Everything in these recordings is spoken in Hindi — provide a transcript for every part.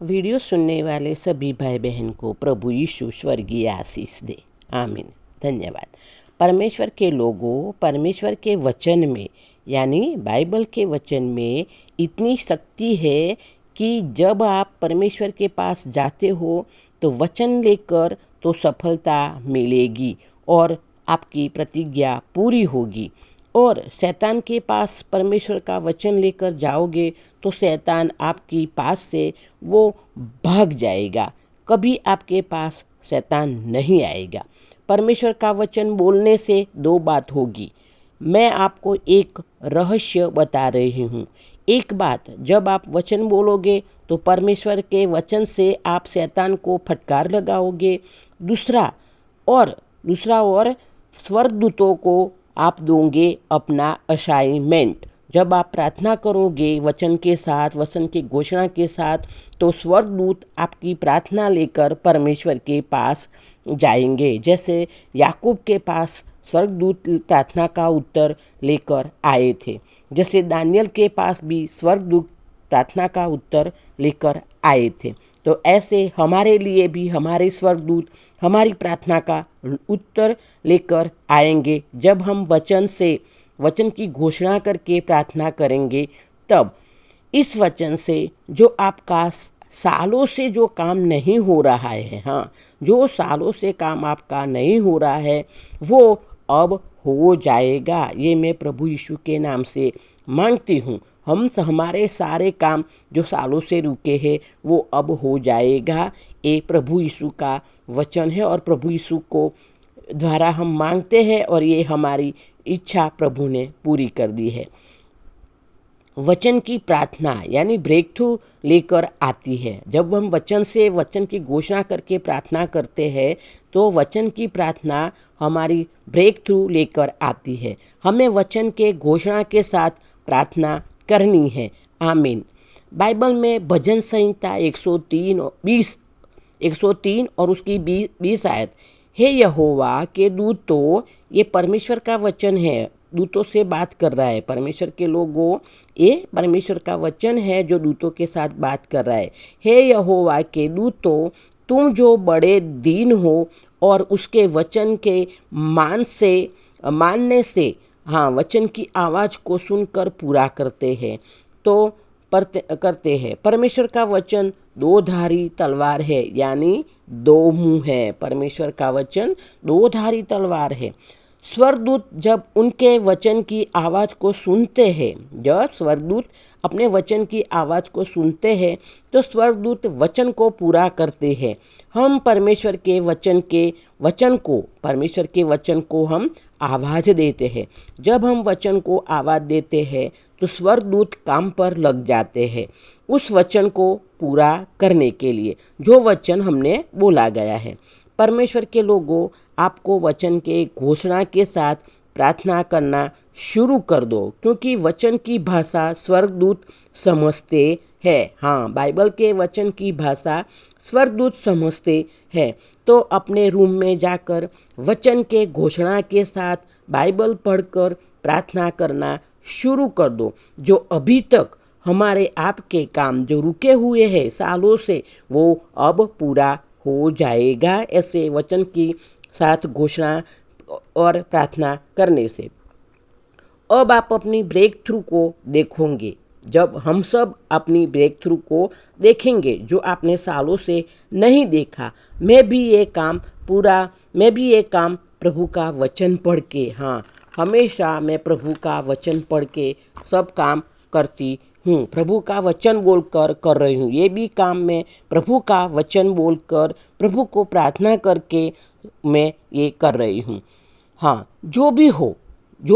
वीडियो सुनने वाले सभी भाई बहन को प्रभु यीशु स्वर्गीय आशीष दे। आमीन। धन्यवाद। परमेश्वर के लोगों, परमेश्वर के वचन में यानी बाइबल के वचन में इतनी शक्ति है कि जब आप परमेश्वर के पास जाते हो तो वचन लेकर तो सफलता मिलेगी और आपकी प्रतिज्ञा पूरी होगी। और शैतान के पास परमेश्वर का वचन लेकर जाओगे तो शैतान आपकी पास से वो भाग जाएगा, कभी आपके पास शैतान नहीं आएगा। परमेश्वर का वचन बोलने से दो बात होगी। मैं आपको एक रहस्य बता रही हूँ। एक बात, जब आप वचन बोलोगे तो परमेश्वर के वचन से आप शैतान को फटकार लगाओगे। दूसरा और स्वर्गदूतों को आप दोगे अपना असाइनमेंट। जब आप प्रार्थना करोगे वचन के साथ, वचन की घोषणा के साथ, तो स्वर्गदूत आपकी प्रार्थना लेकर परमेश्वर के पास जाएंगे। जैसे याकूब के पास स्वर्गदूत प्रार्थना का उत्तर लेकर आए थे, जैसे दानियल के पास भी स्वर्गदूत प्रार्थना का उत्तर लेकर आए थे। तो ऐसे हमारे लिए भी हमारे स्वर्गदूत हमारी प्रार्थना का उत्तर लेकर आएंगे। जब हम वचन की घोषणा करके प्रार्थना करेंगे, तब इस वचन से जो आपका सालों से जो काम नहीं हो रहा है, जो सालों से काम आपका नहीं हो रहा है, वो अब हो जाएगा। ये मैं प्रभु यीशु के नाम से मांगती हूँ। हमारे सारे काम जो सालों से रुके हैं वो अब हो जाएगा। ये प्रभु यीशु का वचन है और प्रभु यीशु को द्वारा हम मांगते हैं और ये हमारी इच्छा प्रभु ने पूरी कर दी है। वचन की प्रार्थना यानी ब्रेक थ्रू लेकर आती है। जब हम वचन की घोषणा करके प्रार्थना करते हैं तो वचन की प्रार्थना हमारी ब्रेक थ्रू लेकर आती है। हमें वचन के घोषणा के साथ प्रार्थना करनी है। आमीन। बाइबल में भजन संहिता 103 और उसकी 20 आयत, हे यहोवा के दूतों, ये परमेश्वर का वचन है, दूतों से बात कर रहा है। परमेश्वर के लोगों, ये परमेश्वर का वचन है जो दूतों के साथ बात कर रहा है। हे यहोवा के दूतों, तुम जो बड़े दीन हो और उसके वचन के मानने से वचन की आवाज़ को सुनकर पूरा करते हैं करते हैं। परमेश्वर का वचन दो धारी तलवार है, यानी दो मुंह है। परमेश्वर का वचन दो धारी तलवार है। स्वर्गदूत जब उनके वचन की आवाज़ को सुनते हैं, जब स्वर्गदूत अपने वचन की आवाज़ को सुनते हैं तो स्वर्गदूत वचन को पूरा करते हैं। हम परमेश्वर के वचन को हम आवाज़ देते हैं। जब हम वचन को आवाज़ देते हैं तो स्वर्गदूत काम पर लग जाते हैं उस वचन को पूरा करने के लिए जो वचन हमने बोला गया है। परमेश्वर के लोगों, आपको वचन के घोषणा के साथ प्रार्थना करना शुरू कर दो, क्योंकि वचन की भाषा स्वर्गदूत समझते हैं। बाइबल के वचन की भाषा स्वर्गदूत समझते हैं। तो अपने रूम में जाकर वचन के घोषणा के साथ बाइबल पढ़कर प्रार्थना करना शुरू कर दो। जो अभी तक हमारे आपके काम जो रुके हुए हैं सालों से, वो अब पूरा हो जाएगा, ऐसे वचन की साथ घोषणा और प्रार्थना करने से। अब आप अपनी ब्रेक थ्रू को देखोगे। जब हम सब अपनी ब्रेक थ्रू को देखेंगे जो आपने सालों से नहीं देखा, मैं भी ये काम प्रभु का वचन पढ़ के, हमेशा मैं प्रभु का वचन पढ़ के सब काम करती हूँ। प्रभु का वचन बोलकर कर रही हूँ। ये भी काम मैं प्रभु का वचन बोलकर प्रभु को प्रार्थना करके मैं ये कर रही हूँ। जो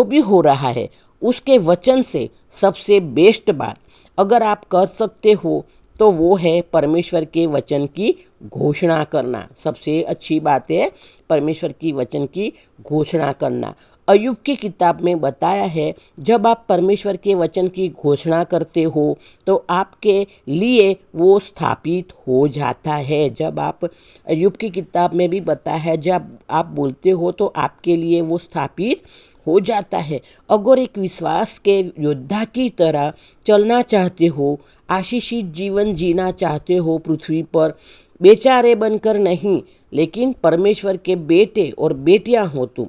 भी हो रहा है उसके वचन से सबसे बेस्ट बात अगर आप कर सकते हो तो वो है परमेश्वर के वचन की घोषणा करना। सबसे अच्छी बात है परमेश्वर की वचन की घोषणा करना। अय्यूब की किताब में बताया है, जब आप परमेश्वर के वचन की घोषणा करते हो तो आपके लिए वो स्थापित हो जाता है। जब आप अय्यूब की किताब में भी बताया है, जब आप बोलते हो तो आपके लिए वो स्थापित हो जाता है। अगर एक विश्वास के योद्धा की तरह चलना चाहते हो, आशीषित जीवन जीना चाहते हो पृथ्वी पर, बेचारे बनकर नहीं, लेकिन परमेश्वर के बेटे और बेटियां हो तुम,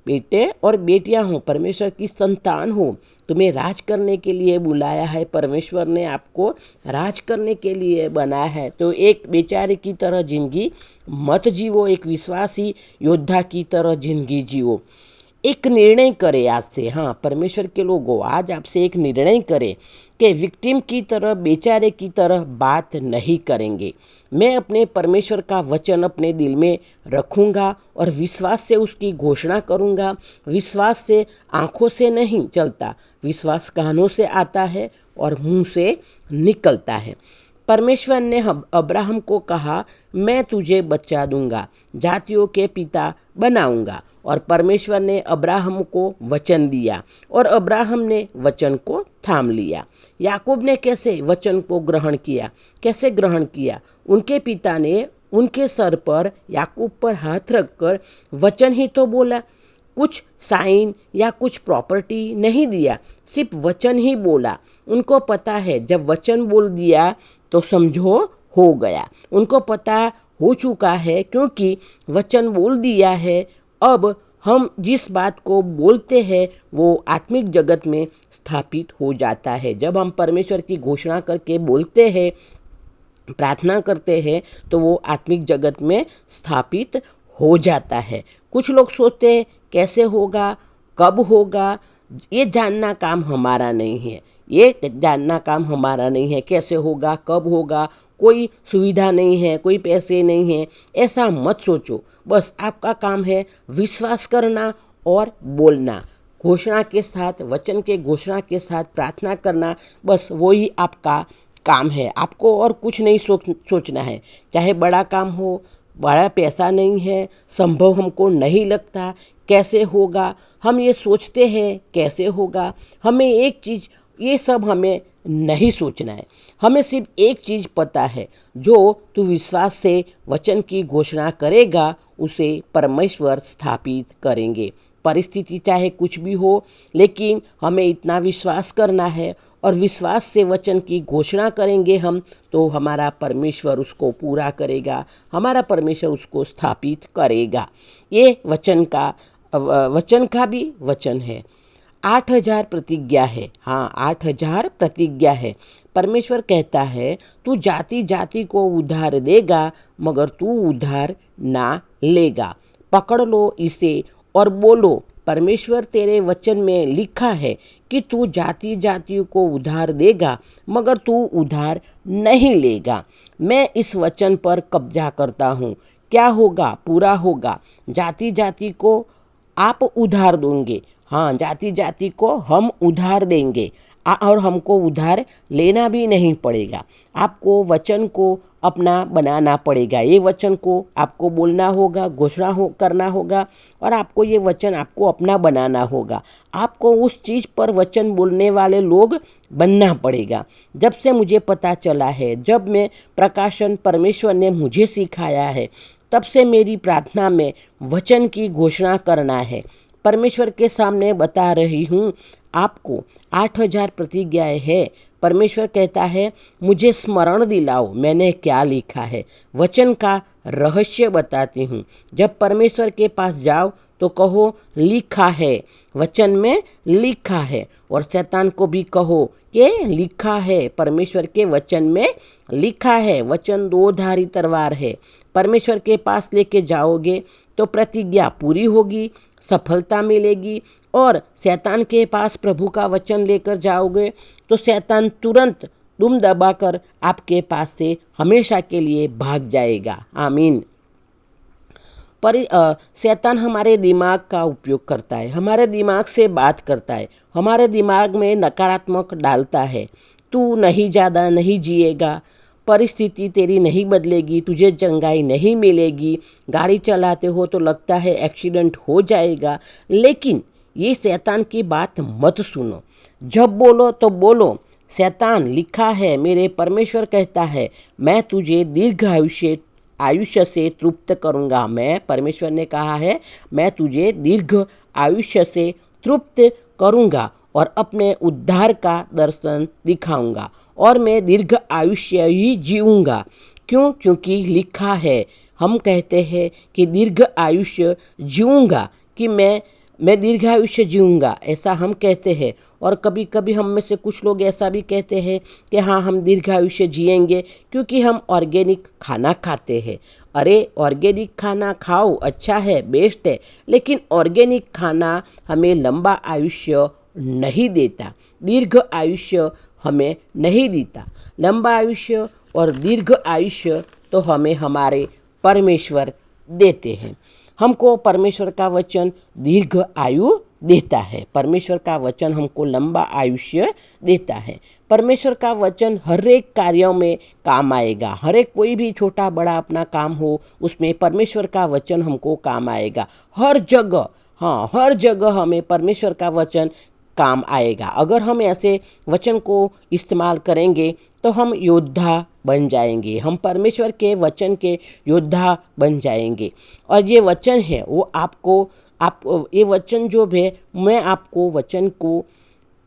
बेटे और बेटियां हो, परमेश्वर की संतान हो, तुम्हें राज करने के लिए बुलाया है। परमेश्वर ने आपको राज करने के लिए बनाया है। तो एक बेचारे की तरह जिंदगी मत जीवो, एक विश्वासी योद्धा की तरह जिंदगी जियो। एक निर्णय करें आज से, हाँ परमेश्वर के लोगों, आज आपसे एक निर्णय करें कि विक्टिम की तरह, बेचारे की तरह बात नहीं करेंगे। मैं अपने परमेश्वर का वचन अपने दिल में रखूँगा और विश्वास से उसकी घोषणा करूँगा। विश्वास से आँखों से नहीं चलता, विश्वास कानों से आता है और मुँह से निकलता है। परमेश्वर ने अब्राहम को कहा, मैं तुझे बच्चा दूंगा, जातियों के पिता बनाऊंगा। और परमेश्वर ने अब्राहम को वचन दिया और अब्राहम ने वचन को थाम लिया। याकूब ने कैसे वचन को ग्रहण किया, कैसे ग्रहण किया? उनके पिता ने उनके सर पर, याकूब पर हाथ रखकर वचन ही तो बोला, कुछ साइन या कुछ प्रॉपर्टी नहीं दिया, सिर्फ वचन ही बोला। उनको पता है जब वचन बोल दिया तो समझो हो गया। उनको पता हो चुका है क्योंकि वचन बोल दिया है। अब हम जिस बात को बोलते हैं वो आत्मिक जगत में स्थापित हो जाता है। जब हम परमेश्वर की घोषणा करके बोलते हैं, प्रार्थना करते हैं, तो वो आत्मिक जगत में स्थापित हो जाता है। कुछ लोग सोचते हैं कैसे होगा, कब होगा, ये जानना काम हमारा नहीं है। ये जानना काम हमारा नहीं है, कैसे होगा, कब होगा, कोई सुविधा नहीं है, कोई पैसे नहीं है, ऐसा मत सोचो। बस आपका काम है विश्वास करना और बोलना, घोषणा के साथ, वचन के घोषणा के साथ प्रार्थना करना, बस वही आपका काम है। आपको और कुछ नहीं सोचना है। चाहे बड़ा काम हो, बड़ा पैसा नहीं है, संभव हमको नहीं लगता, कैसे होगा, हम ये सोचते हैं कैसे होगा। हमें एक चीज़, ये सब हमें नहीं सोचना है। हमें सिर्फ एक चीज़ पता है, जो तू विश्वास से वचन की घोषणा करेगा उसे परमेश्वर स्थापित करेंगे। परिस्थिति चाहे कुछ भी हो, लेकिन हमें इतना विश्वास करना है और विश्वास से वचन की घोषणा करेंगे हम, तो हमारा परमेश्वर उसको पूरा करेगा, हमारा परमेश्वर उसको स्थापित करेगा। ये वचन का भी वचन है। 8,000 प्रतिज्ञा है, हाँ 8,000 प्रतिज्ञा है। परमेश्वर कहता है तू जाति जाति को उधार देगा मगर तू उधार ना लेगा। पकड़ लो इसे और बोलो, परमेश्वर तेरे वचन में लिखा है कि तू जाति जातियों को उधार देगा मगर तू उधार नहीं लेगा। मैं इस वचन पर कब्जा करता हूँ। क्या होगा? पूरा होगा। जाति जाति को आप उधार दोगे, हाँ जाति जाति को हम उधार देंगे और हमको उधार लेना भी नहीं पड़ेगा। आपको वचन को अपना बनाना पड़ेगा। ये वचन को आपको बोलना होगा, घोषणा करना होगा और आपको ये वचन आपको अपना बनाना होगा। आपको उस चीज़ पर वचन बोलने वाले लोग बनना पड़ेगा। जब से मुझे पता चला है, जब मैं प्रकाशन परमेश्वर ने मुझे सिखाया है, तब से मेरी प्रार्थना में वचन की घोषणा करना है। परमेश्वर के सामने बता रही हूँ आपको 8,000 प्रतिज्ञाएं है। परमेश्वर कहता है मुझे स्मरण दिलाओ मैंने क्या लिखा है। वचन का रहस्य बताती हूँ। जब परमेश्वर के पास जाओ तो कहो लिखा है, वचन में लिखा है। और शैतान को भी कहो कि लिखा है, परमेश्वर के वचन में लिखा है। वचन दो धारी तलवार है। परमेश्वर के पास लेके जाओगे तो प्रतिज्ञा पूरी होगी, सफलता मिलेगी। और शैतान के पास प्रभु का वचन लेकर जाओगे तो शैतान तुरंत दुम दबाकर आपके पास से हमेशा के लिए भाग जाएगा। आमीन। पर शैतान हमारे दिमाग का उपयोग करता है, हमारे दिमाग से बात करता है, हमारे दिमाग में नकारात्मक डालता है। तू नहीं ज़्यादा नहीं जिएगा, परिस्थिति तेरी नहीं बदलेगी, तुझे चंगाई नहीं मिलेगी, गाड़ी चलाते हो तो लगता है एक्सीडेंट हो जाएगा। लेकिन ये शैतान की बात मत सुनो। जब बोलो तो बोलो शैतान लिखा है, मेरे परमेश्वर कहता है मैं तुझे दीर्घ आयुष्य से तृप्त करूँगा। मैं परमेश्वर ने कहा है मैं तुझे दीर्घ आयुष्य से तृप्त करूँगा और अपने उद्धार का दर्शन दिखाऊंगा और मैं दीर्घ आयुष्य ही जीऊँगा। क्यों? क्योंकि लिखा है, हम कहते हैं कि दीर्घ आयुष्य जीऊँगा, कि मैं दीर्घ आयुष्य जीऊँगा, ऐसा हम कहते हैं। और कभी कभी हम में से कुछ लोग ऐसा भी कहते हैं कि हाँ, हम दीर्घ आयुष्य जिएंगे क्योंकि हम ऑर्गेनिक खाना खाते हैं। अरे, ऑर्गेनिक खाना खाओ, अच्छा है, बेस्ट है, लेकिन ऑर्गेनिक खाना हमें लंबा आयुष्य नहीं देता, दीर्घ आयुष्य हमें नहीं देता। लंबा आयुष्य और दीर्घ आयुष्य तो हमें हमारे परमेश्वर देते हैं। हमको परमेश्वर का वचन दीर्घ आयु देता है। परमेश्वर का वचन हमको लंबा आयुष्य देता है। परमेश्वर का वचन हर एक कार्यों में काम आएगा। हर एक कोई भी छोटा बड़ा अपना काम हो, उसमें परमेश्वर का वचन हमको काम आएगा। हर जगह, हाँ, हर जगह हमें परमेश्वर का वचन काम आएगा। अगर हम ऐसे वचन को इस्तेमाल करेंगे तो हम योद्धा बन जाएंगे, हम परमेश्वर के वचन के योद्धा बन जाएंगे। और ये वचन है वो ये वचन जो है,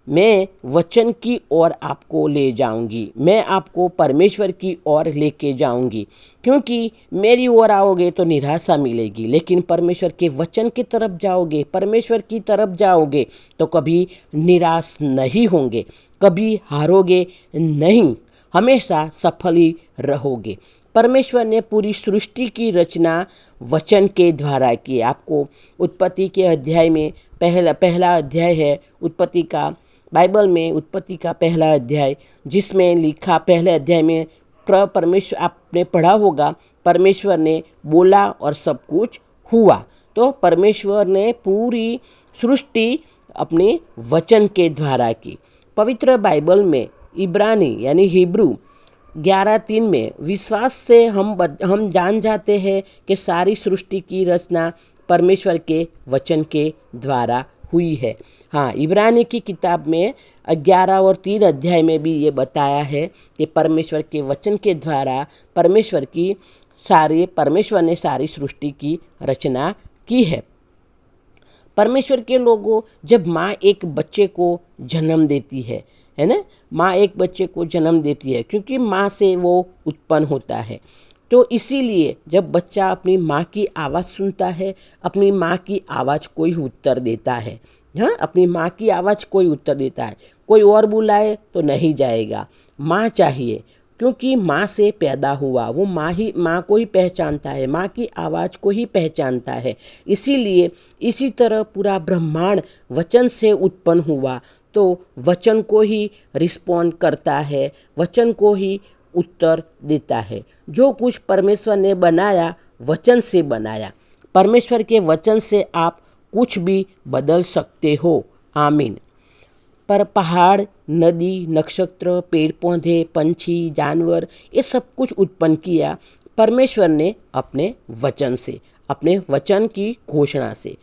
मैं वचन की ओर आपको ले जाऊंगी, मैं आपको परमेश्वर की ओर लेके जाऊंगी। क्योंकि मेरी ओर आओगे तो निराशा मिलेगी, लेकिन परमेश्वर के वचन की तरफ जाओगे, परमेश्वर की तरफ जाओगे तो कभी निराश नहीं होंगे, कभी हारोगे नहीं, हमेशा सफल ही रहोगे। परमेश्वर ने पूरी सृष्टि की रचना वचन के द्वारा की। आपको उत्पत्ति के अध्याय में पहला अध्याय है उत्पत्ति का, बाइबल में उत्पत्ति का पहला अध्याय, जिसमें लिखा, पहले अध्याय में परमेश्वर, आपने पढ़ा होगा, परमेश्वर ने बोला और सब कुछ हुआ। तो परमेश्वर ने पूरी सृष्टि अपने वचन के द्वारा की। पवित्र बाइबल में इब्रानी यानी हिब्रू 11:3 में विश्वास से हम जान जाते हैं कि सारी सृष्टि की रचना परमेश्वर के वचन के द्वारा हुई है। हाँ, इब्रानी की किताब में 11 और 3 अध्याय में भी ये बताया है कि परमेश्वर के वचन के द्वारा परमेश्वर ने सारी सृष्टि की रचना की है। परमेश्वर के लोगों, जब माँ एक बच्चे को जन्म देती है ना, माँ एक बच्चे को जन्म देती है क्योंकि माँ से वो उत्पन्न होता है। तो इसीलिए जब बच्चा अपनी माँ की आवाज़ सुनता है, अपनी माँ की आवाज़ कोई उत्तर देता है। हाँ, अपनी माँ की आवाज़ कोई उत्तर देता है। कोई और बुलाए तो नहीं जाएगा, माँ चाहिए, क्योंकि माँ से पैदा हुआ, वो माँ को ही पहचानता है, माँ की आवाज़ को ही पहचानता है। इसीलिए इसी तरह पूरा ब्रह्मांड वचन से उत्पन्न हुआ, तो वचन को ही रिस्पॉन्ड करता है, वचन को ही उत्तर देता है। जो कुछ परमेश्वर ने बनाया, वचन से बनाया। परमेश्वर के वचन से आप कुछ भी बदल सकते हो। आमीन। पर पहाड़, नदी, नक्षत्र, पेड़ पौधे, पंछी, जानवर, ये सब कुछ उत्पन्न किया परमेश्वर ने अपने वचन से, अपने वचन की घोषणा से।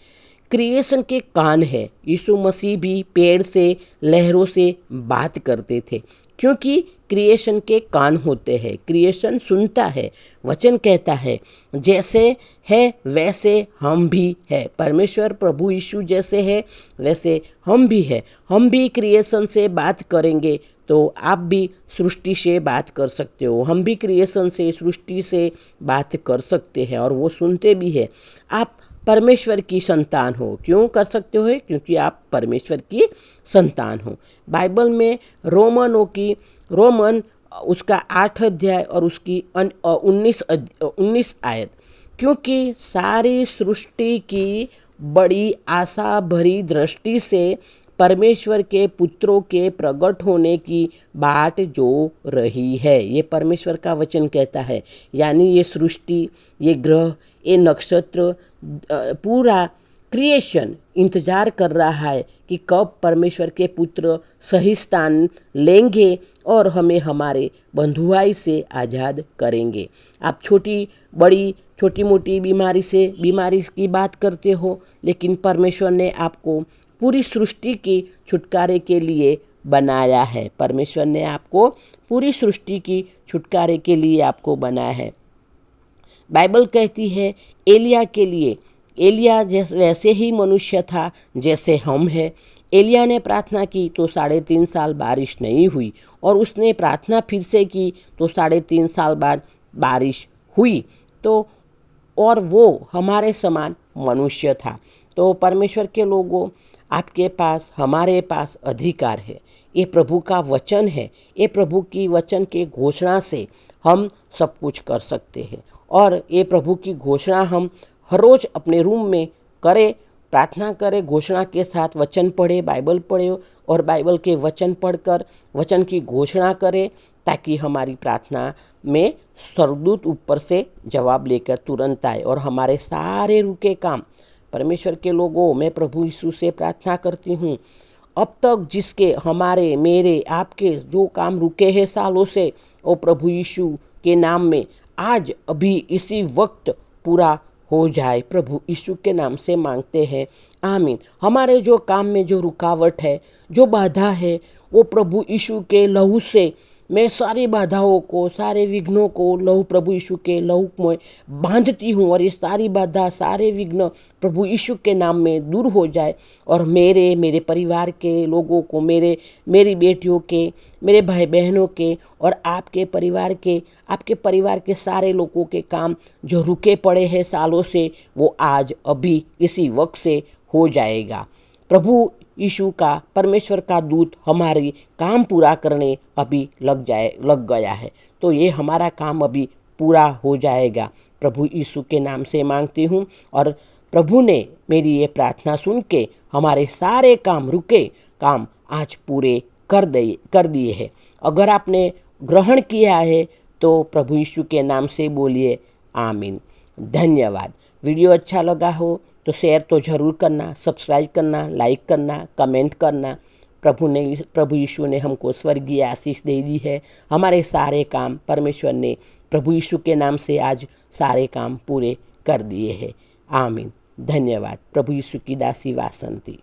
क्रिएशन के कान है। यीशु मसीह भी पेड़ से, लहरों से बात करते थे, क्योंकि क्रिएशन के कान होते हैं। क्रिएशन सुनता है, वचन कहता है जैसे है वैसे हम भी है। परमेश्वर प्रभु यीशु जैसे है वैसे हम भी है। हम भी क्रिएशन से बात करेंगे तो आप भी सृष्टि से बात कर सकते हो। हम भी क्रिएशन से, सृष्टि से बात कर सकते हैं और वो सुनते भी है। आप परमेश्वर की संतान हो। क्यों कर सकते हो? क्योंकि आप परमेश्वर की संतान हो। बाइबल में रोमन उसका 8 अध्याय और उसकी 19 आयत, क्योंकि सारी सृष्टि की बड़ी आशा भरी दृष्टि से परमेश्वर के पुत्रों के प्रकट होने की बाट जो रही है, ये परमेश्वर का वचन कहता है। यानी ये सृष्टि, ये ग्रह, ये नक्षत्र, पूरा क्रिएशन इंतजार कर रहा है कि कब परमेश्वर के पुत्र सही स्थान लेंगे और हमें हमारे बंधुआई से आज़ाद करेंगे। आप छोटी मोटी बीमारी की बात करते हो, लेकिन परमेश्वर ने आपको पूरी सृष्टि की छुटकारे के लिए बनाया है। परमेश्वर ने आपको पूरी सृष्टि की छुटकारे के लिए आपको बनाया है। बाइबल कहती है एलिया के लिए एलिया जैसे वैसे ही मनुष्य था जैसे हम हैं। एलिया ने प्रार्थना की तो 3.5 साल बारिश नहीं हुई, और उसने प्रार्थना फिर से की तो 3.5 साल बाद बारिश हुई। तो और वो हमारे समान मनुष्य था। तो परमेश्वर के लोगों, आपके पास, हमारे पास अधिकार है। ये प्रभु का वचन है। ये प्रभु की वचन के घोषणा से हम सब कुछ कर सकते हैं। और ये प्रभु की घोषणा हम हर रोज़ अपने रूम में करें, प्रार्थना करें, घोषणा के साथ वचन पढ़े, बाइबल पढ़े, और बाइबल के वचन पढ़कर वचन की घोषणा करें, ताकि हमारी प्रार्थना में स्वर्गदूत ऊपर से जवाब लेकर तुरंत आए और हमारे सारे रुके काम। परमेश्वर के लोगों, मैं प्रभु यीशु से प्रार्थना करती हूँ, अब तक जिसके, हमारे, मेरे, आपके जो काम रुके हैं सालों से, वो प्रभु यीशु के नाम में आज अभी इसी वक्त पूरा हो जाए। प्रभु यीशु के नाम से मांगते हैं, आमीन। हमारे जो काम में जो रुकावट है, जो बाधा है, वो प्रभु यीशु के लहू से मैं सारी बाधाओं को, सारे विघ्नों को लहू, प्रभु यीशु के लहू में बांधती हूँ, और ये सारी बाधा, सारे विघ्न प्रभु यीशु के नाम में दूर हो जाए, और मेरे परिवार के लोगों को, मेरी बेटियों के, मेरे भाई बहनों के, और आपके परिवार के सारे लोगों के काम जो रुके पड़े हैं सालों से, वो आज अभी इसी वक्त से हो जाएगा। प्रभु यीशु का, परमेश्वर का दूत हमारी काम पूरा करने अभी लग गया है। तो ये हमारा काम अभी पूरा हो जाएगा। प्रभु यीशु के नाम से मांगती हूँ, और प्रभु ने मेरी ये प्रार्थना सुन के हमारे सारे रुके काम आज पूरे कर दिए हैं। अगर आपने ग्रहण किया है तो प्रभु यीशु के नाम से बोलिए आमीन। धन्यवाद। वीडियो अच्छा लगा हो तो शेयर तो ज़रूर करना, सब्सक्राइब करना, लाइक करना, कमेंट करना। प्रभु यीशु ने हमको स्वर्गीय आशीष दे दी है। हमारे सारे काम परमेश्वर ने प्रभु यीशु के नाम से आज सारे काम पूरे कर दिए हैं। आमीन। धन्यवाद। प्रभु यीशु की दासी वासंती।